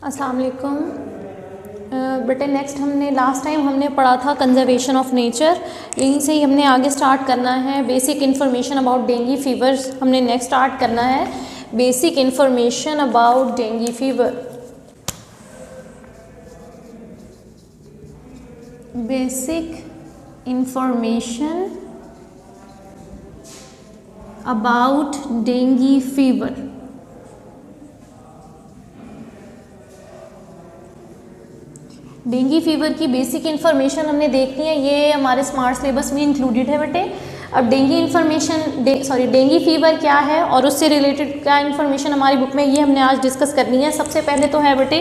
अस्सलाम वालेकुम बेटे। नेक्स्ट हमने लास्ट टाइम हमने पढ़ा था कंजर्वेशन ऑफ नेचर, यहीं से ही हमने आगे स्टार्ट करना है। Basic information about dengue fever हमने नेक्स्ट स्टार्ट करना है। Basic information about dengue fever. Basic information about dengue fever. Dengue fever की बेसिक इन्फॉर्मेशन हमने देखनी है, ये हमारे स्मार्ट सिलेबस में इंक्लूडेड है बेटे। अब डेंगू फीवर क्या है और उससे रिलेटेड क्या इन्फॉर्मेशन हमारी बुक में, ये हमने आज डिस्कस करनी है। सबसे पहले तो है बेटे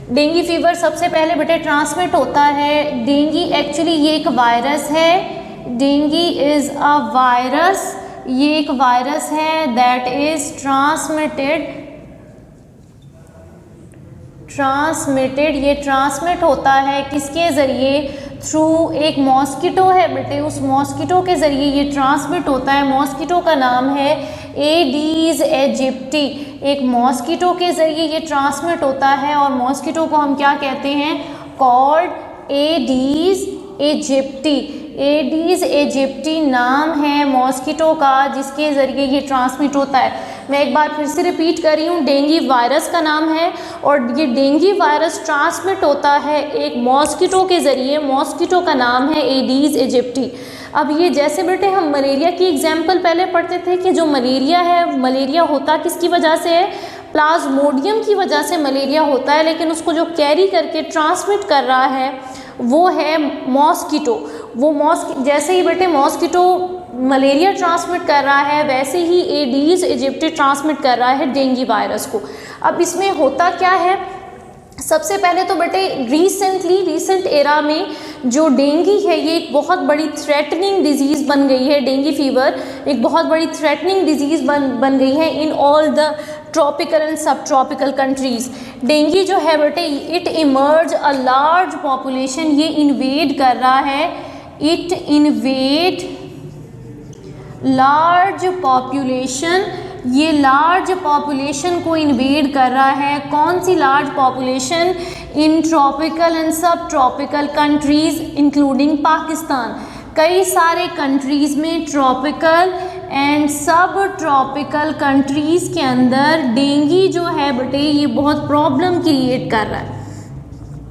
डेंगू फीवर, सबसे पहले बेटे ट्रांसमिट होता है। डेंगू एक्चुअली ये एक वायरस है। डेंगू इज़ अ वायरस, ये एक वायरस है दैट इज़ ट्रांसमिटेड। ये ट्रांसमिट होता है किसके ज़रिए? थ्रू एक मॉस्किटो है बेटे, उस मॉस्किटो के ज़रिए ये ट्रांसमिट होता है। मॉस्किटो का नाम है एडीज एजिप्टी। एक मॉस्किटो के ज़रिए ये ट्रांसमिट होता है और मॉस्किटो को हम क्या कहते हैं? Called Aedes aegypti. Aedes aegypti नाम है मॉस्किटो का जिसके ज़रिए ये ट्रांसमिट होता है। मैं एक बार फिर से रिपीट कर रही हूँ, डेंगू वायरस का नाम है और ये डेंगू वायरस ट्रांसमिट होता है एक मॉस्किटो के ज़रिए। मॉस्किटो का नाम है एडीज एजिप्टी। अब ये जैसे बेटे हम मलेरिया की एग्जाम्पल पहले पढ़ते थे कि जो मलेरिया है, मलेरिया होता किसकी वजह से है? प्लाज्मोडियम की वजह से मलेरिया होता है, लेकिन उसको जो कैरी करके ट्रांसमिट कर रहा है वो है मॉस्किटो। जैसे ही बेटे मॉस्किटो मलेरिया ट्रांसमिट कर रहा है, वैसे ही एडीज एजिप्टी ट्रांसमिट कर रहा है डेंगू वायरस को। अब इसमें होता क्या है? सबसे पहले तो बेटे रिसेंट एरा में जो डेंगू है ये एक बहुत बड़ी थ्रेटनिंग डिजीज़ बन गई है। डेंगू फीवर एक बहुत बड़ी थ्रेटनिंग डिजीज़ बन गई है in all the tropical and sub tropical countries. Dengue जो है बेटे it emerge a large population, ये इन्वेड कर रहा है, इट इन्वेड लार्ज पॉपुलेशन, ये लार्ज पॉपुलेशन को इन्वेड कर रहा है। कौन सी large population? In tropical and sub tropical countries including Pakistan. कई सारे कंट्रीज़ में tropical and sub tropical countries के अंदर डेंगू जो है बेटे ये बहुत प्रॉब्लम क्रिएट कर रहा है,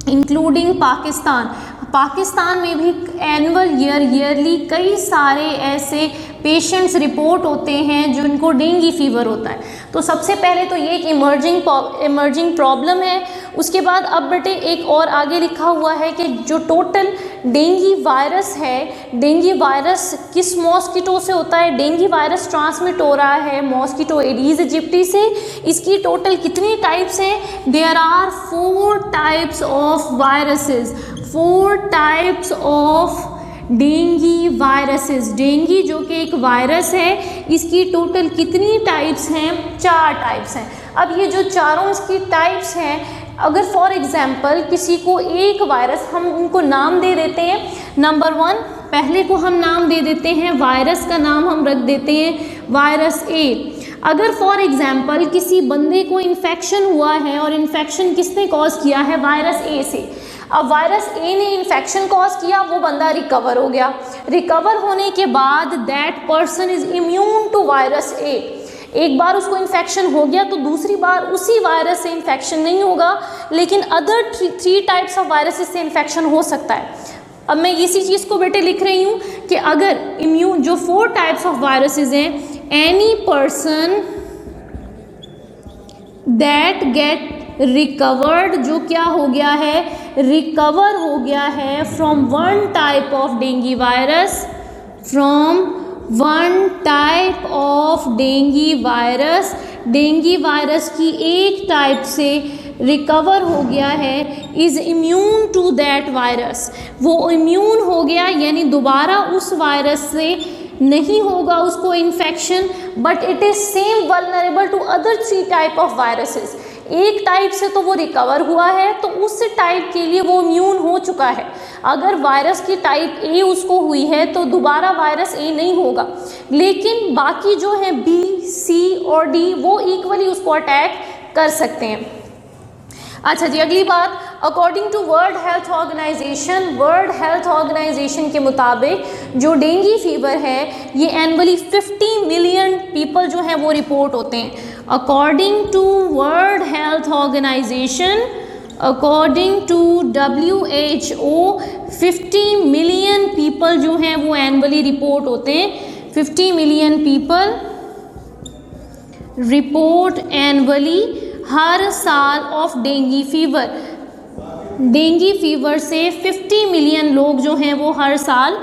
इंक्लूडिंग पाकिस्तान। पाकिस्तान में भी ईयरली कई सारे ऐसे पेशेंट्स रिपोर्ट होते हैं जिनको डेंगू फीवर होता है। तो सबसे पहले तो ये एक इमर्जिंग प्रॉब्लम है। उसके बाद अब बेटे एक और आगे लिखा हुआ है कि जो टोटल डेंगू वायरस है, डेंगू वायरस किस मॉस्किटो से होता है? डेंगू वायरस ट्रांसमिट हो रहा है मॉस्किटो एडीज एजिप्टी से। इसकी टोटल कितनी टाइप्स हैं? There are 4 types of viruses, 4 types of dengue viruses. Dengue जो कि एक वायरस है, इसकी टोटल कितनी टाइप्स हैं? 4 टाइप्स हैं। अब ये जो चारों इसकी टाइप्स हैं, अगर फॉर एग्जांपल किसी को एक वायरस, हम उनको नाम दे देते हैं। नंबर 1 पहले को हम नाम दे देते हैं, वायरस का नाम हम रख देते हैं वायरस ए। अगर फॉर एग्जांपल किसी बंदे को इन्फेक्शन हुआ है और इन्फेक्शन किसने कॉज किया है? वायरस ए से। अब वायरस ए ने इन्फेक्शन कॉज किया, वो बंदा रिकवर हो गया। रिकवर होने के बाद that person is immune to virus A. एक बार उसको इन्फेक्शन हो गया तो दूसरी बार उसी वायरस से इन्फेक्शन नहीं होगा, लेकिन अदर 3 टाइप्स ऑफ वायरसेस से इन्फेक्शन हो सकता है। अब मैं इसी चीज़ को बेटे लिख रही हूँ कि अगर इम्यून जो 4 टाइप्स ऑफ वायरसेस हैं, any person that get recovered, जो क्या हो गया है? रिकवर हो गया है from 1 type of dengue virus, from 1 type of dengue virus. Dengue virus की एक टाइप से रिकवर हो गया है, is immune to that virus. वो इम्यून हो गया यानी दोबारा उस वायरस से नहीं होगा उसको infection, but it is same vulnerable to other 3 type of viruses. एक टाइप से तो वो रिकवर हुआ है तो उस टाइप के लिए वो इम्यून हो चुका है। अगर वायरस की टाइप ए उसको हुई है तो दोबारा वायरस ए नहीं होगा, लेकिन बाकी जो है बी, सी और डी वो इक्वली उसको अटैक कर सकते हैं। अच्छा जी, अगली बात, according to world health organisation के मुताबिक जो डेंगू फीवर है ये एनुअली 50 मिलियन पीपल जो हैं वो रिपोर्ट होते हैं। According to world health organisation, according to WHO 50 million people जो हैं वो एनुअली रिपोर्ट होते हैं। 50 मिलियन पीपल रिपोर्ट एनुअली हर साल of dengue fever. Dengue fever से 50 मिलियन लोग जो हैं वो हर साल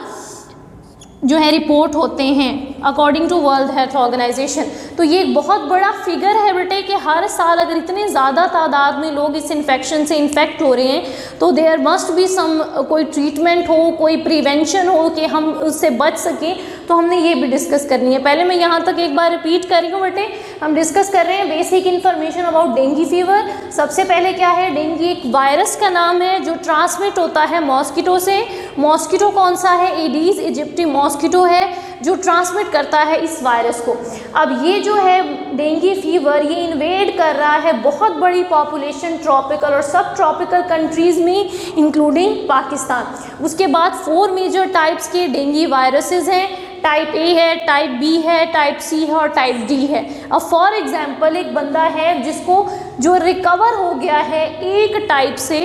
जो है रिपोर्ट होते हैं according to world health organisation. तो ये एक बहुत बड़ा फिगर है बेटे कि हर साल अगर इतने ज़्यादा तादाद में लोग इस इन्फेक्शन से इन्फेक्ट हो रहे हैं तो देयर मस्ट बी सम कोई ट्रीटमेंट हो, कोई प्रिवेंशन हो कि हम उससे बच सकें। तो हमने ये भी डिस्कस करनी है। पहले मैं यहाँ तक एक बार रिपीट कर रही हूँ बेटे, हम डिस्कस कर रहे हैं basic information about dengue fever. सबसे पहले क्या है, डेंगू एक वायरस का नाम है जो ट्रांसमिट होता है मॉस्किटो से। मॉस्किटो कौन सा है, एडीज इजिप्टी मॉस्किटो है जो ट्रांसमिट करता है इस वायरस को। अब ये जो है डेंगू फीवर ये इन्वेड कर रहा है बहुत बड़ी पॉपुलेशन ट्रॉपिकल और सब ट्रॉपिकल कंट्रीज़ में इंक्लूडिंग पाकिस्तान। उसके बाद 4 मेजर टाइप्स के डेंगू वायरसेस हैं। टाइप ए है, टाइप बी है, टाइप सी है और टाइप डी है। अब फॉर एग्जांपल एक बंदा है जिसको जो रिकवर हो गया है एक टाइप से,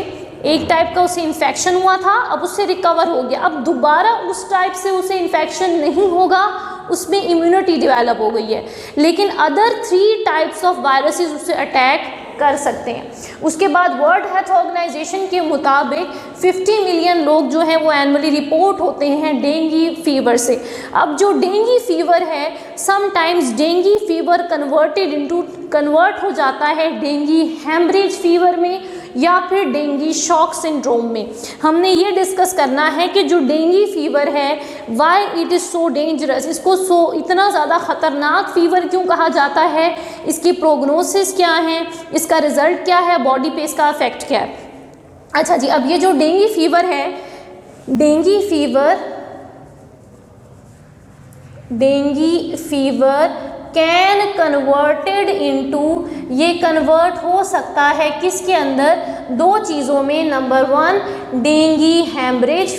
एक टाइप का उसे इन्फेक्शन हुआ था, अब उससे रिकवर हो गया, अब दोबारा उस टाइप से उसे इन्फेक्शन नहीं होगा, उसमें इम्यूनिटी डेवलप हो गई है, लेकिन अदर 3 टाइप्स ऑफ वायरसेस उसे अटैक कर सकते हैं। उसके बाद वर्ल्ड हेल्थ ऑर्गेनाइजेशन के मुताबिक 50 मिलियन लोग जो हैं वो एनुअली रिपोर्ट होते हैं डेंगू फीवर से। अब जो डेंगू फीवर है समटाइम्स डेंगू फीवर कन्वर्ट हो जाता है डेंगू हेमरेज फीवर में या फिर डेंगू शॉक सिंड्रोम में। हमने ये डिस्कस करना है कि जो डेंगू फीवर है why it is so dangerous, इसको इतना ज़्यादा ख़तरनाक फीवर क्यों कहा जाता है, इसकी प्रोग्नोसिस क्या है, इसका रिज़ल्ट क्या है, बॉडी पे इसका इफेक्ट क्या है। अच्छा जी, अब ये जो डेंगू फीवर है, dengue fever can converted into, ये कन्वर्ट हो सकता है किसके अंदर, 2 चीज़ों में। नंबर 1 डेंगू हेमरेज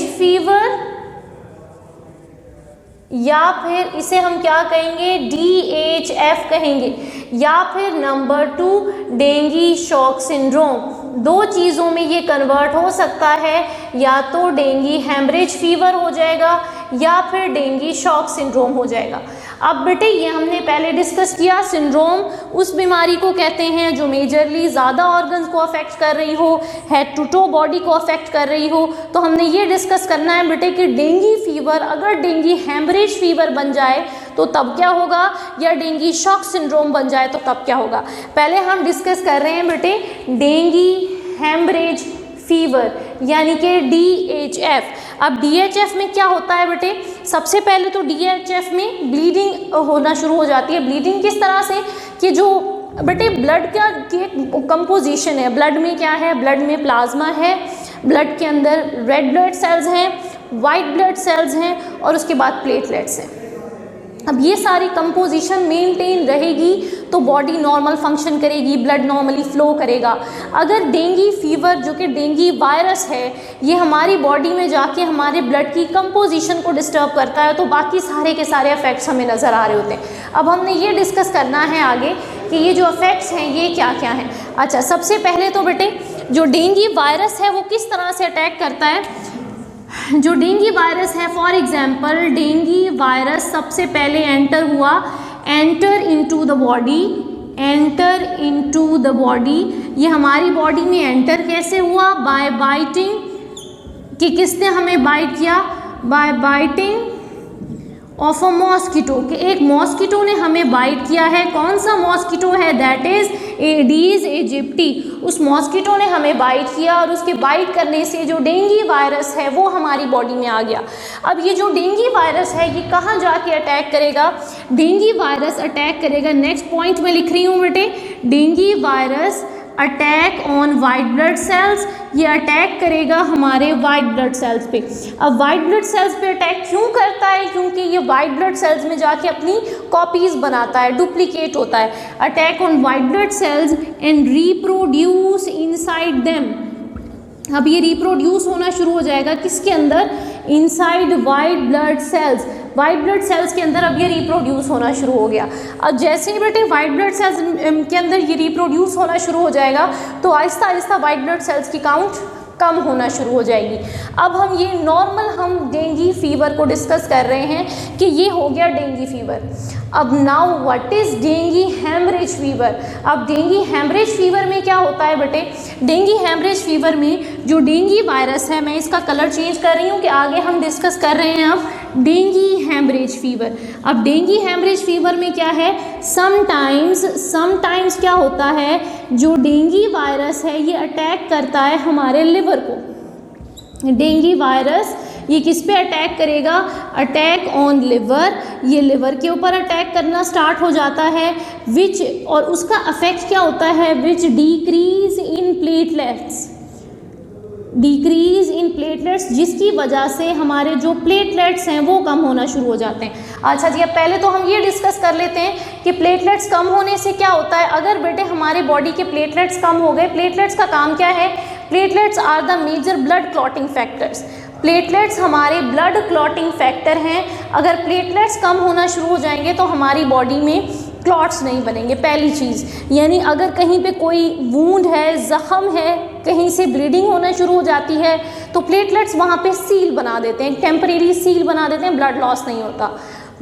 फीवर, या फिर इसे हम क्या कहेंगे, DHF कहेंगे, या फिर नंबर 2 डेंगू शॉक सिंड्रोम। 2 चीज़ों में ये कन्वर्ट हो सकता है, या तो डेंगू हेमरेज फीवर हो जाएगा या फिर डेंगू शॉक सिंड्रोम हो जाएगा। अब बेटे ये हमने पहले डिस्कस किया, सिंड्रोम उस बीमारी को कहते हैं जो मेजरली ज़्यादा ऑर्गन्स को अफेक्ट कर रही हो, हेड टू टो बॉडी को अफेक्ट कर रही हो। तो हमने ये डिस्कस करना है बेटे कि डेंगू फीवर अगर डेंगू हेमरेज फीवर बन जाए तो तब क्या होगा, या डेंगू शॉक सिंड्रोम बन जाए तो तब क्या होगा। पहले हम डिस्कस कर रहे हैं बेटे डेंगू हेमरेज फीवर यानी कि DHF। अब DHF में क्या होता है बेटे, सबसे पहले तो DHF में ब्लीडिंग होना शुरू हो जाती है। ब्लीडिंग किस तरह से कि जो बेटे ब्लड का कंपोजिशन है, ब्लड में क्या है, ब्लड में प्लाज्मा है, ब्लड के अंदर रेड ब्लड सेल्स हैं, वाइट ब्लड सेल्स हैं और उसके बाद प्लेटलेट्स हैं। अब ये सारी कंपोजिशन मेंटेन रहेगी तो बॉडी नॉर्मल फंक्शन करेगी, ब्लड नॉर्मली फ्लो करेगा। अगर डेंगू फीवर जो कि डेंगू वायरस है ये हमारी बॉडी में जाके हमारे ब्लड की कंपोजिशन को डिस्टर्ब करता है तो बाकी सारे के सारे इफेक्ट्स हमें नज़र आ रहे होते हैं। अब हमने ये डिस्कस करना है आगे कि ये जो इफेक्ट्स हैं ये क्या क्या हैं। अच्छा, सबसे पहले तो बेटे जो डेंगू वायरस है वो किस तरह से अटैक करता है। जो डेंगू वायरस है, फॉर एग्जांपल डेंगू वायरस सबसे पहले एंटर इनटू द बॉडी। ये हमारी बॉडी में एंटर कैसे हुआ, बाय बाइटिंग, कि किसने हमें बाइट किया, by biting of a mosquito, कि एक मॉस्किटो ने हमें बाइट किया है। कौन सा मॉस्किटो है, दैट इज एडीज इजिप्टी। उस मॉस्किटो ने हमें बाइट किया और उसके बाइट करने से जो डेंगू वायरस है वो हमारी बॉडी में आ गया। अब ये जो डेंगू वायरस है ये कहाँ जाके अटैक करेगा, डेंगू वायरस अटैक करेगा, नेक्स्ट पॉइंट में लिख रही हूँ बेटे, dengue virus attack on white blood cells, ये अटैक करेगा हमारे वाइट ब्लड सेल्स पे। अब वाइट ब्लड सेल्स पे अटैक क्यों करता है? क्योंकि ये वाइट ब्लड सेल्स में जाके अपनी कॉपीज़ बनाता है, डुप्लीकेट होता है। Attack on white blood cells and reproduce inside them. अब ये रिप्रोड्यूस होना शुरू हो जाएगा किसके अंदर? Inside white blood cells. White blood cells के अंदर अब ये रिप्रोड्यूस होना शुरू हो गया। अब जैसे ही बेटे वाइट ब्लड सेल्स के अंदर ये रिप्रोड्यूस होना शुरू हो जाएगा तो Aahista Aahista white blood cells की काउंट कम होना शुरू हो जाएगी। अब हम ये नॉर्मल हम डेंगू फीवर को डिस्कस कर रहे हैं कि ये हो गया डेंगू फीवर। अब now what is dengue haemorrhage fever? अब डेंगू हेमरेज फीवर में क्या होता है बेटे? डेंगू हेमरेज फीवर में जो डेंगू वायरस है, मैं इसका कलर चेंज कर रही हूँ कि आगे हम डिस्कस कर रहे हैं अब डेंगू हेमरेज फीवर। अब डेंगू हेमरेज फीवर में क्या है? समटाइम्स क्या होता है, जो डेंगू वायरस है ये अटैक करता है हमारे लिवर को। डेंगू वायरस ये किस पे अटैक करेगा? Attack on liver. ये लिवर के ऊपर अटैक करना स्टार्ट हो जाता है विच, और उसका अफेक्ट क्या होता है? Which decrease in platelets. Decrease in platelets, जिसकी वजह से हमारे जो प्लेटलेट्स हैं वो कम होना शुरू हो जाते हैं। अच्छा जी, अब पहले तो हम ये डिस्कस कर लेते हैं कि प्लेटलेट्स कम होने से क्या होता है। अगर बेटे हमारे बॉडी के प्लेटलेट्स कम हो गए, प्लेटलेट्स का काम क्या है? Platelets are the major blood clotting factors. Platelets हमारे ब्लड क्लॉटिंग फैक्टर हैं। अगर प्लेटलेट्स कम होना शुरू हो जाएंगे तो हमारी बॉडी में क्लॉट्स नहीं बनेंगे, पहली चीज़। यानी अगर कहीं पे कोई वूंड है, ज़ख़म है, कहीं से ब्लीडिंग होना शुरू हो जाती है तो प्लेटलेट्स वहाँ पे सील बना देते हैं, टेम्परेरी सील बना देते हैं, ब्लड लॉस नहीं होता।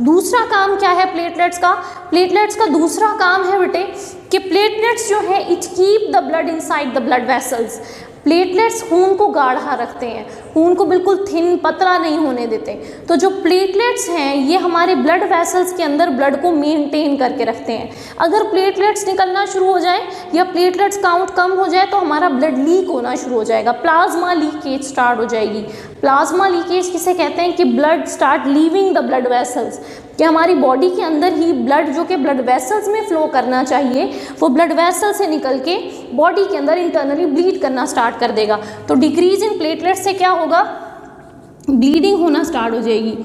दूसरा काम क्या है प्लेटलेट्स का? प्लेटलेट्स का दूसरा काम है बेटे कि प्लेटलेट्स जो है it keep the blood inside the blood vessels. Platelets खून को गाढ़ा रखते हैं, खून को बिल्कुल थिन पतला नहीं होने देते। तो जो प्लेटलेट्स हैं ये हमारे ब्लड वेसल्स के अंदर ब्लड को मेंटेन करके रखते हैं। अगर प्लेटलेट्स निकलना शुरू हो जाए या प्लेटलेट्स काउंट कम हो जाए तो हमारा ब्लड लीक होना शुरू हो जाएगा, प्लाज्मा लीकेज स्टार्ट हो जाएगी। प्लाज्मा लीकेज किसे कहते हैं? कि blood start leaving the blood vessels, कि हमारी बॉडी के अंदर ही ब्लड जो कि ब्लड वेसल्स में फ़्लो करना चाहिए वो ब्लड वेसल से निकल के बॉडी के अंदर इंटरनली ब्लीड करना स्टार्ट कर देगा। तो डिक्रीज इन प्लेटलेट्स से क्या होगा? ब्लीडिंग होना स्टार्ट हो जाएगी,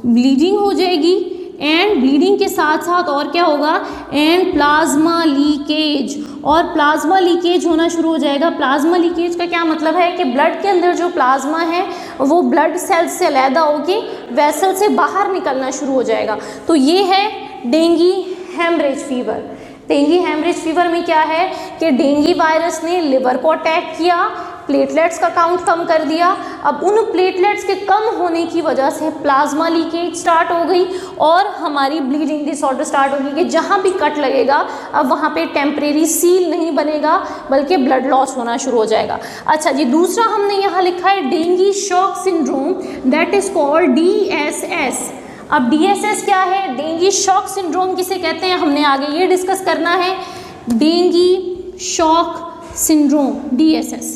ब्लीडिंग हो जाएगी। एंड ब्लीडिंग के साथ साथ और क्या होगा? एंड प्लाज्मा लीकेज, और प्लाज्मा लीकेज होना शुरू हो जाएगा। प्लाज्मा लीकेज का क्या मतलब है? कि ब्लड के अंदर जो प्लाज्मा है वो ब्लड सेल्स से अलहदा होकर वेसल से बाहर निकलना शुरू हो जाएगा। तो ये है dengue haemorrhage fever. Dengue haemorrhage fever में क्या है कि डेंगू वायरस ने लिवर को अटैक किया, प्लेटलेट्स का काउंट कम कर दिया। अब उन प्लेटलेट्स के कम होने की वजह से प्लाज्मा लीकेज स्टार्ट हो गई और हमारी ब्लीडिंग डिसऑर्डर स्टार्ट होगी कि जहाँ भी कट लगेगा अब वहाँ पे टेम्परेरी सील नहीं बनेगा बल्कि ब्लड लॉस होना शुरू हो जाएगा। अच्छा जी, दूसरा हमने यहाँ लिखा है dengue shock syndrome, that is called DSS। अब DSS क्या है? डेंगू शॉक सिंड्रोम किसे कहते हैं हमने आगे ये डिस्कस करना है। Dengue shock syndrome DSS।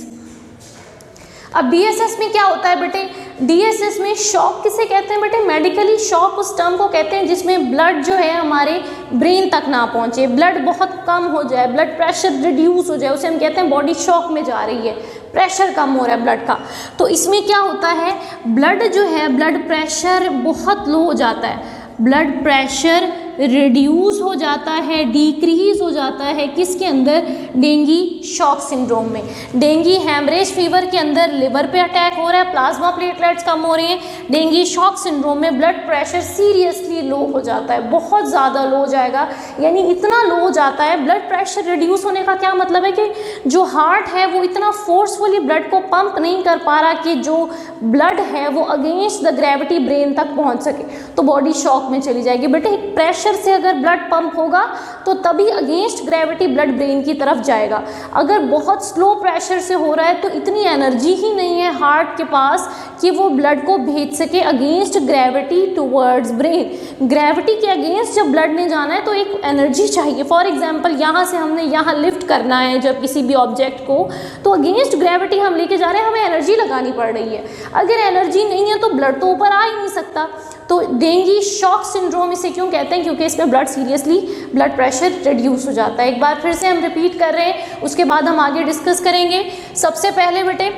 अब DSS में क्या होता है बेटे? DSS में शॉक किसे कहते हैं बेटे? मेडिकली शॉक उस टर्म को कहते हैं जिसमें ब्लड जो है हमारे ब्रेन तक ना पहुंचे, ब्लड बहुत कम हो जाए, ब्लड प्रेशर रिड्यूस हो जाए, उसे हम कहते हैं बॉडी शॉक में जा रही है, प्रेशर कम हो रहा है ब्लड का। तो इसमें क्या होता है? ब्लड जो है ब्लड प्रेशर बहुत लो हो जाता है, ब्लड प्रेशर रिड्यूस हो जाता है, डिक्रीज हो जाता है किसके अंदर? डेंगू शॉक सिंड्रोम में। डेंगू हेमरेज फीवर के अंदर लिवर पे अटैक हो रहा है, प्लाज्मा प्लेटलेट्स कम हो रहे हैं। डेंगू शॉक सिंड्रोम में ब्लड प्रेशर सीरियसली लो हो जाता है, बहुत ज़्यादा लो हो जाएगा, यानी इतना लो हो जाता है। ब्लड प्रेशर रिड्यूस होने का क्या मतलब है? कि जो हार्ट है वो इतना फोर्सफुली ब्लड को पंप नहीं कर पा रहा कि जो ब्लड है वो अगेंस्ट द ग्रेविटी ब्रेन तक पहुँच सके, तो बॉडी शॉक में चली जाएगी। बेटे प्रेशर से अगर ब्लड पंप होगा तो तभी अगेंस्ट ग्रेविटी ब्लड ब्रेन की तरफ जाएगा। अगर बहुत स्लो प्रेशर से हो रहा है तो इतनी एनर्जी ही नहीं है हार्ट के पास कि वो ब्लड को भेज सके against gravity towards brain. Gravity के अगेंस्ट जब ब्लड ने जाना है तो एक एनर्जी चाहिए। फॉर एग्जांपल यहाँ से हमने यहाँ लिफ्ट करना है जब किसी भी ऑब्जेक्ट को, तो अगेंस्ट ग्रेविटी हम लेके जा रहे हैं, हमें एनर्जी लगानी पड़ रही है। अगर एनर्जी नहीं है तो ब्लड तो ऊपर आ ही नहीं सकता। तो डेंगू शॉक सिंड्रोम इसे क्यों कहते हैं? क्योंकि केस में ब्लड प्रेशर रिड्यूस हो जाता है। एक बार फिर से हम रिपीट कर रहे हैं, उसके बाद हम आगे डिस्कस करेंगे। सबसे पहले बेटे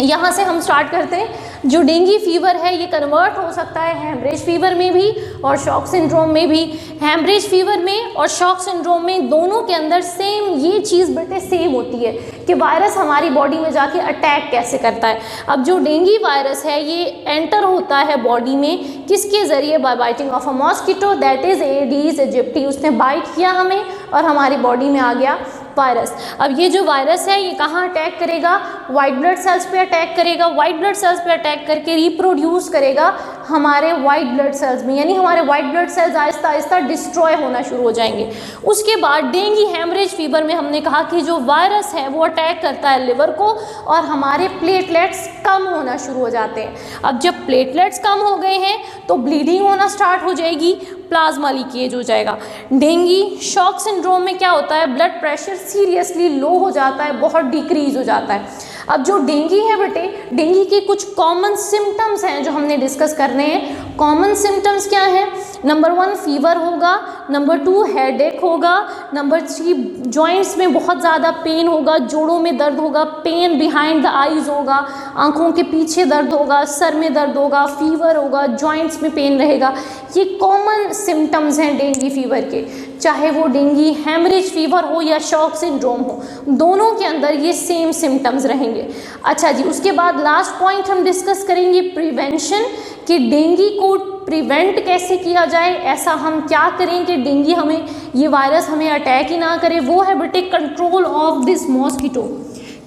यहाँ से हम स्टार्ट करते हैं। जो डेंगू फीवर है ये कन्वर्ट हो सकता है हेमरेज फीवर में भी और शॉक सिंड्रोम में भी। हेमरेज फीवर में और शॉक सिंड्रोम में दोनों के अंदर सेम ये चीज़ बेटे सेम होती है कि वायरस हमारी बॉडी में जाके अटैक कैसे करता है। अब जो डेंगू वायरस है ये एंटर होता है बॉडी में किसके ज़रिए? By biting of a mosquito, that is Aedes aegypti. उसने बाइट किया हमें और हमारी बॉडी में आ गया वायरस। अब ये जो वायरस है ये कहाँ अटैक करेगा? वाइट ब्लड सेल्स पे अटैक करेगा। वाइट ब्लड सेल्स पे अटैक करके रिप्रोड्यूस करेगा हमारे वाइट ब्लड सेल्स में, यानी हमारे white blood cells Aahista Aahista destroy होना शुरू हो जाएंगे। उसके बाद डेंगू हेमरेज फीवर में हमने कहा कि जो वायरस है वो अटैक करता है लिवर को और हमारे प्लेटलेट्स कम होना शुरू हो जाते हैं। अब जब प्लेटलेट्स कम हो गए हैं तो ब्लीडिंग होना स्टार्ट हो जाएगी, प्लाज्मा लीकेज हो जाएगा। डेंगू शॉक सिंड्रोम में क्या होता है? ब्लड प्रेशर सीरियसली लो हो जाता है, बहुत डिक्रीज हो जाता है। अब जो डेंगू है बेटे, डेंगू के कुछ कॉमन सिम्टम्स हैं जो हमने डिस्कस करने हैं। कॉमन सिम्टम्स क्या हैं? नंबर 1 फीवर होगा, नंबर 2 हेडेक होगा, नंबर 3 जॉइंट्स में बहुत ज़्यादा पेन होगा, जोड़ों में दर्द होगा, पेन बिहाइंड द आईज होगा, आँखों के पीछे दर्द होगा, सर में दर्द होगा, फीवर होगा, जॉइंट्स में पेन रहेगा। ये कॉमन सिम्टम्स हैं डेंगू फीवर के, चाहे वो डेंगू हेमरेज फीवर हो या शॉक सिंड्रोम हो, दोनों के अंदर ये सेम सिम्टम्स रहेंगे। अच्छा जी, उसके बाद लास्ट पॉइंट हम डिस्कस करेंगे प्रिवेंशन, कि डेंगू को प्रिवेंट कैसे किया जाए, ऐसा हम क्या करें कि डेंगू हमें ये वायरस हमें अटैक ही ना करे। वो है बेटे कंट्रोल ऑफ दिस मॉस्किटो,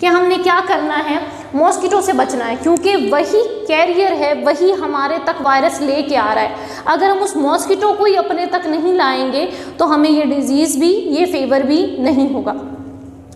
कि हमने क्या करना है, मॉस्किटो से बचना है, क्योंकि वही कैरियर है, वही हमारे तक वायरस लेके आ रहा है। अगर हम उस मॉस्किटो को ही अपने तक नहीं लाएंगे तो हमें ये डिजीज़ भी, ये फीवर भी नहीं होगा।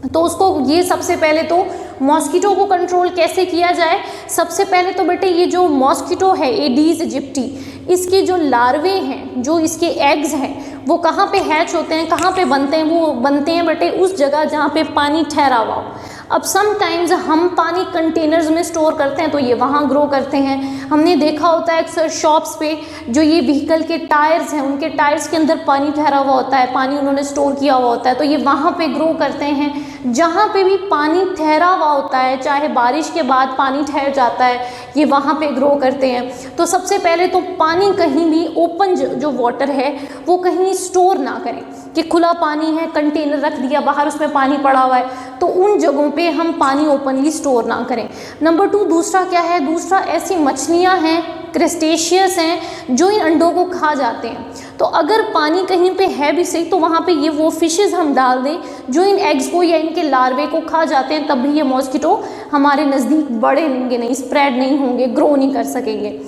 तो उसको ये सबसे पहले तो मॉस्किटो को कंट्रोल कैसे किया जाए? सबसे पहले तो बेटे ये जो मॉस्किटो है एडीज एजिप्टी, इसके जो लार्वे हैं, जो इसके एग्स हैं, वो कहाँ पे हैच होते हैं, कहाँ पे बनते हैं? वो बनते हैं बेटे उस जगह जहाँ पे पानी ठहरा हुआ हो। अब समटाइम्स हम पानी कंटेनर्स में स्टोर करते हैं तो ये वहाँ ग्रो करते हैं। हमने देखा होता है अक्सर शॉप्स पे जो ये व्हीकल के टायर्स हैं, उनके टायर्स के अंदर पानी ठहरा हुआ होता है, पानी उन्होंने स्टोर किया हुआ होता है, तो ये वहाँ पे ग्रो करते हैं। जहाँ पे भी पानी ठहरा हुआ होता है, चाहे बारिश के बाद पानी ठहर जाता है, ये वहाँ पे ग्रो करते हैं। तो सबसे पहले तो पानी कहीं भी ओपन जो वाटर है वो कहीं स्टोर ना करें, कि खुला पानी है, कंटेनर रख दिया बाहर, उसमें पानी पड़ा हुआ है, तो उन जगहों पे हम पानी ओपनली स्टोर ना करें। नंबर 2 दूसरा क्या है? दूसरा ऐसी मछलियाँ हैं, क्रेस्टेशियस हैं, जो इन अंडों को खा जाते हैं। तो अगर पानी कहीं पे है भी सही तो वहाँ पे ये वो फिशेस हम डाल दें जो इन एग्स को या इनके लार्वे को खा जाते हैं, तब भी ये मॉस्किटो हमारे नज़दीक बढ़ेंगे नहीं, स्प्रेड नहीं होंगे, ग्रो नहीं कर सकेंगे।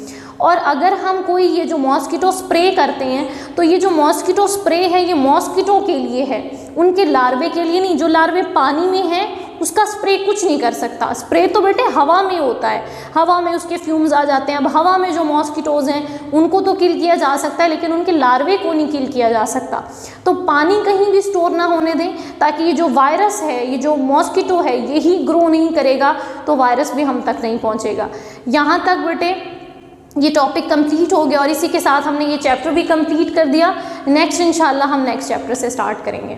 और अगर हम कोई ये जो मॉस्किटो स्प्रे करते हैं तो ये जो मॉस्किटो स्प्रे है ये मॉस्किटो के लिए है, उनके लार्वे के लिए नहीं। जो लार्वे पानी में है उसका स्प्रे कुछ नहीं कर सकता। स्प्रे तो बेटे हवा में होता है, हवा में उसके फ्यूम्स आ जाते हैं। अब हवा में जो मॉस्किटोज़ हैं उनको तो किल किया जा सकता है, लेकिन उनके लार्वे को नहीं किल किया जा सकता। तो पानी कहीं भी स्टोर ना होने दें, ताकि ये जो वायरस है, ये जो मॉस्किटो है, यही ग्रो नहीं करेगा तो वायरस भी हम तक नहीं पहुँचेगा। यहाँ तक बेटे ये टॉपिक कंप्लीट हो गया और इसी के साथ हमने ये चैप्टर भी कंप्लीट कर दिया। नेक्स्ट इंशाल्लाह हम नेक्स्ट चैप्टर से स्टार्ट करेंगे।